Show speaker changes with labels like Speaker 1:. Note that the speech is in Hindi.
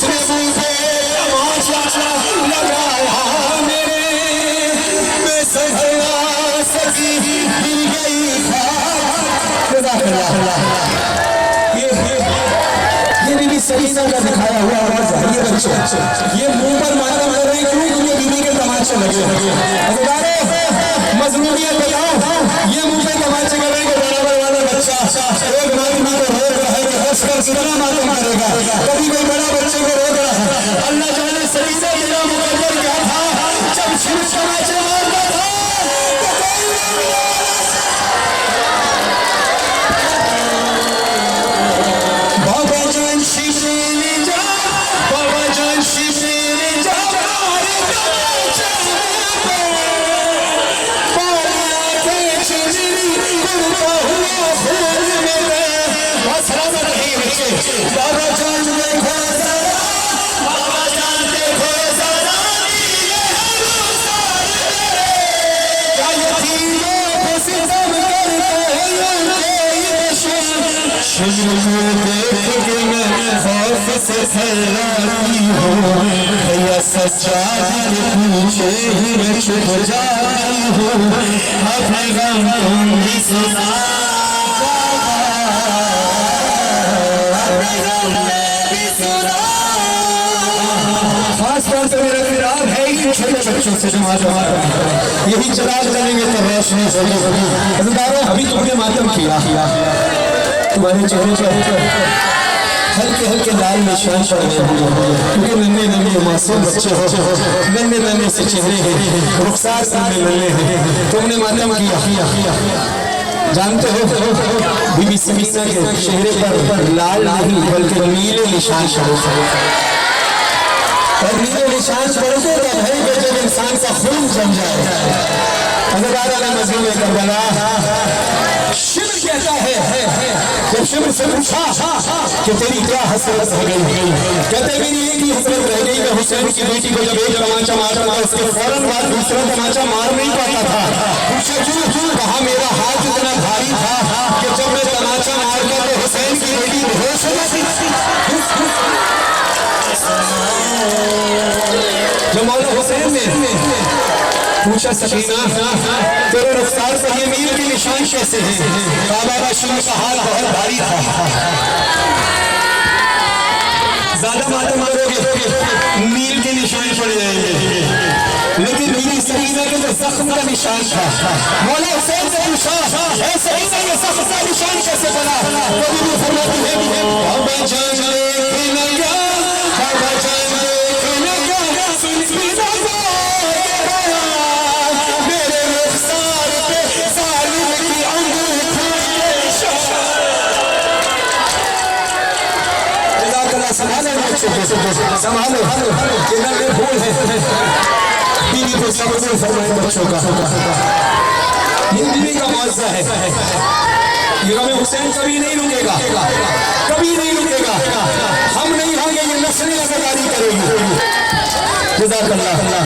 Speaker 1: किसने मुझे तमाशा लगाया मेरे, मैं सजना सकी मिल गई ये बीबी सरीना का दिखाया हुआ आवाज है। ये बच्चे ये मुंह पर मातम कर रहे हैं क्यों? क्योंकि बीबी के तमाचे लगे। मजलूमियत बताओ, ये मुंह पे तमाचे कर रहे हैं कि बराबर वाला बच्चा एक मातम को रोक रहा है कि हंस कर कितना मातम करेगा। कभी कोई बड़ा बच्चे को रोक रहा है। अल्लाह जाने सरीना मेरा मुकद्दर क्या था जब शिव तमाचे मारता था। बाबा जान देखो जरा, बाबा जान देखो जरा, क्या यतीमों पे सितम करते हैं शिव को देख के मैं खौफ से थर्राती हूँ। भैया सच्चा दिल पूछे ही मैं छुप जाती हूँ। अपने गम तुम भी सुना, खास तौर से मेरा फिराक है कि छोटे बच्चों से जमा यही चराग करेंगे तो रोशनी होगी। अभी तुमने मातम किया, तुम्हारे चेहरे पर हल्के हल्के लाल निशान पड़ गए होंगे क्योंकि नन्हे नन्हे मासूम बच्चे हो, नन्हे नन्हे से चेहरे हैं, रुखसार नन्हे नन्हे हैं। तुमने मातम किया। जानते हो बीबी समीना के चेहरे पर लाल नहीं बल्कि नीले निशान पड़े, और नीले निशान पड़ते तब है कि जब इंसान का खून जम जाए। मजलूम करबला शिव कहता है जब शिव से पूछा कि तेरी क्या हसरत रह गई, कहते मेरी एक ही हसरत रह गई, मैं हुसैन की बेटी को जब एक तमाचा मारता था उसके फौरन बाद दूसरा तमाचा मार नहीं पाता था। पूछा क्यों? कहा मेरा हाथ इतना भारी था कि जब मैं तमाचा मारता तो हुसैन की बेटी बेहोश हो जाती। जब मौला हुसैन ने पूछा सकीना तेरे रुखसार पर ये मील के निशान कैसे हैं? बाबा शिव का हाथ बहुत भारी था। ज्यादा मातम करोगे मील के निशान पड़ जाएंगे, लेकिन बीबी सकीना के जो जख्म का निशान था मौला हुसैन से पूछा सकीना के जख्म का निशान कैसे पड़ा? तो बीबी फरमाती है बाबा जान देखना क्या, बाबा जान देखना क्या, सुन मेरे रुखसार पे जालिम की अंगूठी के निशान। संभालो संभालो ये नन्हे फूल है। बीवी को सबसे फरमाए बच्चों का, ये बीवी का मौजज़ा है। ये गम हुसैन कभी नहीं रुकेगा, कभी नहीं रुकेगा। हम नहीं होंगे ये नस्लें अज़ादारी करेंगी। जज़ाकल्लाह।